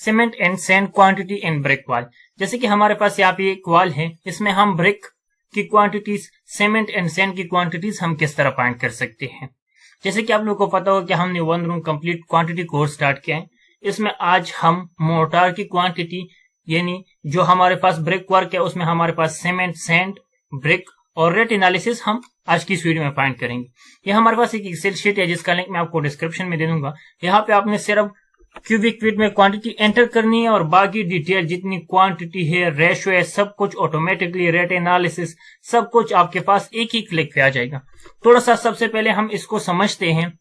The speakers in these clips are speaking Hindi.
Cement and sand quantity in brick wall. जैसे कि हमारे पास यहाँ पे एक वॉल है, इसमें हम ब्रिक की क्वांटिटीज, सीमेंट एंड सैंड की क्वांटिटीज हम किस तरह फाइंड कर सकते हैं। जैसे कि आप लोगों को पता होगा कि हमने one room complete quantity course start किया है। इसमें आज हम मोर्टार की क्वांटिटी, यानी जो हमारे पास ब्रिक वर्क है उसमें हमारे पास सीमेंट, सैंड, ब्रिक और रेट एनालिसिस हम आज की इस वीडियो में फाइंड करेंगे। ये हमारे पास एक एक्सेल शीट है जिसका लिंक मैं आपको डिस्क्रिप्शन में दे दूंगा। यहाँ पे आपने सिर्फ क्यूबिक फीट में क्वांटिटी एंटर करनी है और बाकी डिटेल जितनी क्वांटिटी है, रेशो है, सब कुछ ऑटोमेटिकली, रेट एनालिसिस सब कुछ आपके पास एक ही क्लिक पे आ जाएगा। थोड़ा सा सबसे पहले हम इसको समझते हैं।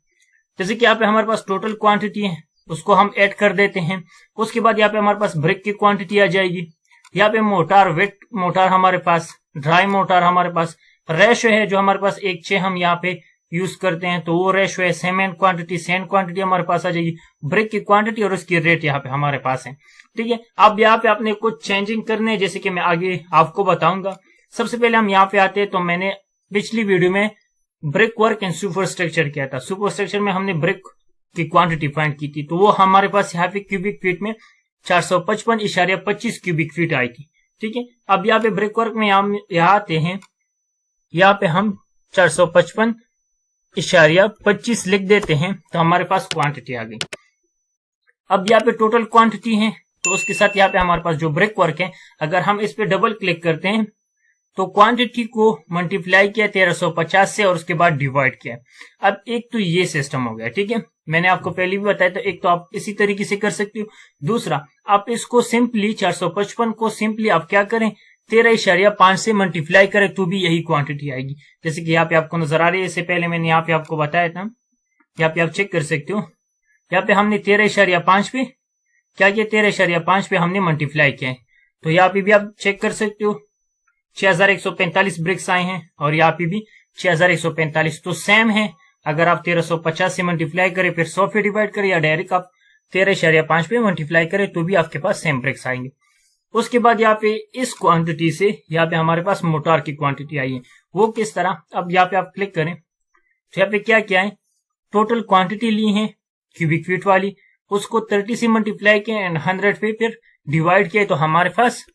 जैसे कि यहाँ पे हमारे पास टोटल क्वांटिटी है, उसको हम ऐड कर देते हैं। उसके बाद यहाँ पे हमारे पास ब्रिक की क्वांटिटी आ जाएगी। यहाँ पे मोटार, वेट मोटार हमारे पास, ड्राई मोटार हमारे पास, रेशो है जो हमारे पास 1:6 हम यहाँ पे यूज करते हैं तो वो रेशो है। सीमेंट क्वांटिटी, सैंड क्वांटिटी हमारे पास आ जाएगी, ब्रिक की क्वांटिटी और उसकी रेट यहाँ पे हमारे पास है। ठीक है, अब यहाँ पे आपने कुछ चेंजिंग करने हैं, जैसे कि मैं आगे आपको बताऊंगा। सबसे पहले हम यहाँ पे आते हैं तो मैंने पिछली वीडियो में brick work and super structure किया था। सुपर स्ट्रक्चर में हमने ब्रिक की क्वांटिटी फाइंड की थी, तो वो हमारे पास यहाँ पे क्यूबिक फीट में 455.25 क्यूबिक फीट आई थी। ठीक है, अब यहाँ पे ब्रिक वर्क में यहाँ आते हैं, यहाँ पे हम 455.25 लिख देते हैं तो हमारे पास क्वांटिटी आ गई। अब यहाँ पे टोटल क्वांटिटी है तो उसके साथ यहाँ पे हमारे पास जो ब्रिक वर्क है, अगर हम इस पे डबल क्लिक करते हैं तो क्वांटिटी को मल्टीप्लाई किया 1350 से और उसके बाद डिवाइड किया। अब एक तो ये सिस्टम हो गया। ठीक है, मैंने आपको पहले भी बताया, तो एक तो आप इसी तरीके से कर सकते हो। दूसरा, आप इसको सिंपली 455 को सिंपली आप क्या करें, 13.5 से मल्टीप्लाई करें तो भी यही क्वांटिटी आएगी। जैसे कि यहाँ पे आपको नजर आ रही है, इससे पहले मैंने यहाँ पे आपको बताया था, यहाँ पे आप चेक कर सकते हो। यहाँ पे हमने 13.5 पे क्या किया, 13.5 पे हमने मल्टीप्लाई किया है, तो यहाँ पे भी आप चेक कर सकते हो 6145 ब्रिक्स आए हैं और यहाँ पे भी 6145, तो सेम है। अगर आप 1350 से मल्टीप्लाई करें फिर 100 पे डिवाइड करें या डायरेक्ट आप 13.5 पे मल्टीप्लाई करें तो भी आपके पास सेम ब्रिक्स आएंगे। उसके बाद यहाँ पे इस क्वांटिटी से यहाँ पे हमारे पास मोटार की क्वांटिटी आई है। वो किस तरह, अब यहाँ पे आप क्लिक करें तो यहाँ पे क्या क्या है, टोटल क्वांटिटी ली है क्यूबिक फीट वाली, उसको 30 से मल्टीप्लाई किया एंड 100 पे फिर डिवाइड किया तो हमारे पास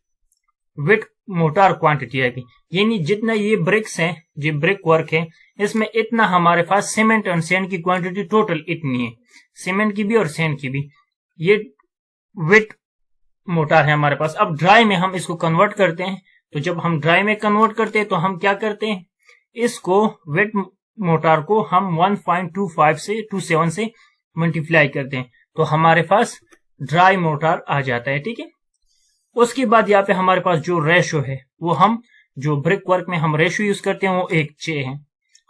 वेट मोटार क्वांटिटी आएगी। यानी जितना ये ब्रिक्स हैं, जो ब्रिक वर्क है, इसमें इतना हमारे पास सीमेंट और सैंड की क्वांटिटी टोटल इतनी है, सीमेंट की भी और सैंड की भी। ये वेट मोटार है हमारे पास। अब ड्राई में हम इसको कन्वर्ट करते हैं, तो जब हम ड्राई में कन्वर्ट करते हैं तो हम क्या करते हैं, इसको वेट मोटार को हम 1.27 से मल्टीप्लाई करते हैं तो हमारे पास ड्राई मोटार आ जाता है। ठीक है, उसके बाद यहाँ पे हमारे पास जो रेशो है वो हम जो ब्रिक वर्क में हम रेशो यूज करते हैं वो 1:6 है।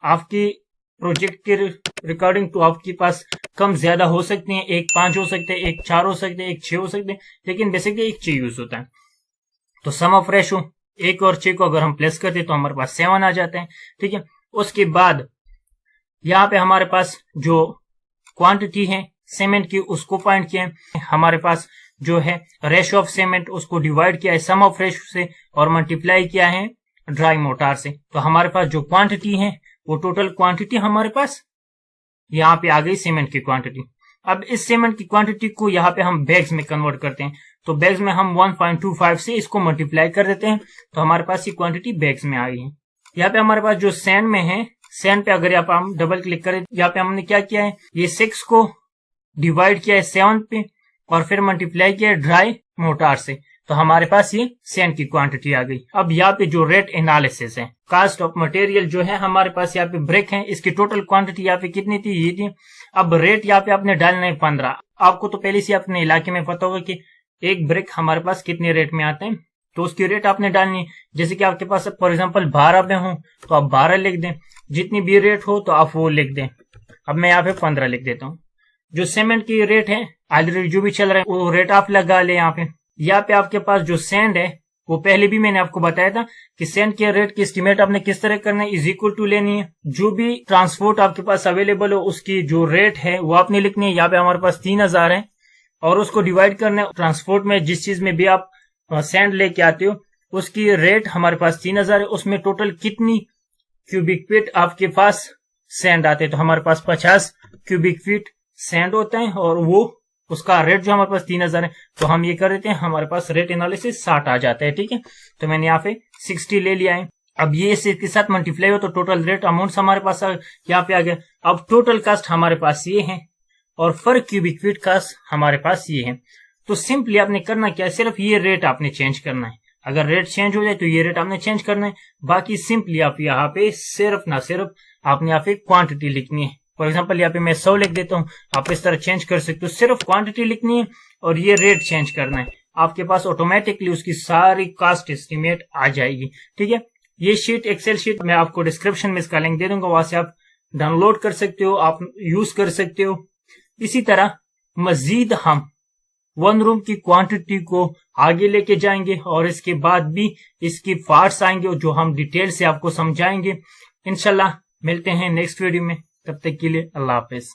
आपकी प्रोजेक्ट के रिकॉर्डिंग तो आपके पास कम ज्यादा हो सकते हैं, 1:5 हो सकते हैं, 1:4 हो सकते हैं, 1:6 हो सकते हैं, लेकिन बेसिकली 1:6 यूज होता है। तो सम ऑफ रेशो 1 और 6 को अगर हम प्लस करते हैं तो हमारे पास 7 आ जाते हैं। ठीक है, उसके बाद यहाँ पे हमारे पास जो क्वांटिटी है सीमेंट की उसको फाइंड किया है। हमारे पास जो है रेशो ऑफ सीमेंट उसको डिवाइड किया है सम ऑफ रेशो से और मल्टीप्लाई किया है ड्राई मोटार से, तो हमारे पास जो क्वांटिटी है वो टोटल क्वांटिटी हमारे पास यहाँ पे आ गई सीमेंट की क्वांटिटी। अब इस सीमेंट की क्वांटिटी को यहाँ पे हम बैग्स में कन्वर्ट करते हैं, तो बैग्स में हम 1.25 से इसको मल्टीप्लाई कर देते हैं तो हमारे पास ये क्वांटिटी बैग्स में आ गई है। यहाँ पे हमारे पास जो सैंड में है, सैंड पे अगर यहाँ पे हम डबल क्लिक करें, यहाँ पे हमने क्या किया है, ये 6 को डिवाइड किया है 7 पे और फिर मल्टीप्लाई किया ड्राई मोटार से, तो हमारे पास ये सैंड की क्वांटिटी आ गई। अब यहाँ पे जो रेट एनालिसिस है, कास्ट ऑफ मटेरियल जो है हमारे पास यहाँ पे ब्रिक है, इसकी टोटल क्वांटिटी यहाँ पे कितनी थी, ये थी। अब रेट यहाँ पे आपने डालना है 15। आपको तो पहले से अपने इलाके में पता होगा कि एक ब्रिक हमारे पास कितने रेट में आते हैं, तो उसकी रेट आपने डालनी है। जैसे कि आपके पास फॉर एग्जाम्पल 12 पे हो तो आप 12 लिख दें, जितनी भी रेट हो तो आप वो लिख दें। अब मैं यहाँ पे 15 लिख देता हूँ। जो सीमेंट की रेट है ऑलरेडी जो भी चल रहा है वो रेट आप लगा ले। यहाँ पे आपके पास जो सैंड है वो पहले भी मैंने आपको बताया था कि सैंड के रेट की एस्टिमेट आपने किस तरह करना है, इज इक्वल टू लेनी है। जो भी ट्रांसपोर्ट आपके पास अवेलेबल हो उसकी जो रेट है वो आपने लिखनी है। यहाँ पे हमारे पास 3000 है और उसको डिवाइड करना है ट्रांसपोर्ट में, जिस चीज में भी आप सैंड लेके आते हो उसकी रेट हमारे पास 3000 है। उसमें टोटल कितनी क्यूबिक फीट आपके पास सैंड आते हैं, तो हमारे पास 50 क्यूबिक फीट सैंड होता है और वो उसका रेट जो हमारे पास 3000 है, तो हम ये कर देते हैं, हमारे पास रेट एनालिसिस 60 आ जाता है। ठीक है, तो मैंने यहाँ पे 60 ले लिया है। अब ये इसके साथ मल्टीप्लाई हो तो टोटल रेट अमाउंट हमारे पास यहाँ पे आ गया। अब टोटल कास्ट हमारे पास ये है और पर क्यूबिक फीट कास्ट हमारे पास ये है। तो सिंपली आपने करना क्या है, सिर्फ ये रेट आपने चेंज करना है। अगर रेट चेंज हो जाए तो ये रेट आपने चेंज करना है। बाकी सिंपली आप यहाँ पे सिर्फ ना सिर्फ आपने यहाँ पे क्वांटिटी लिखनी है। फॉर एग्जाम्पल यहाँ पे मैं 100 लिख देता हूँ, आप इस तरह चेंज कर सकते हो। सिर्फ क्वांटिटी लिखनी है और ये रेट चेंज करना है, आपके पास ऑटोमेटिकली उसकी सारी कास्ट एस्टिमेट आ जाएगी। ठीक है, ये शीट एक्सेल शीट मैं आपको डिस्क्रिप्शन में इसका लिंक दे दूंगा, वहां से आप डाउनलोड कर सकते हो, आप यूज कर सकते हो। इसी तरह मजीद हम वन रूम की क्वांटिटी को आगे लेके जाएंगे और इसके बाद भी इसकी पार्ट्स आएंगे जो हम डिटेल से आपको समझाएंगे। इंशाल्लाह मिलते हैं नेक्स्ट वीडियो में, तब तक के लिए अल्लाह हाफिज।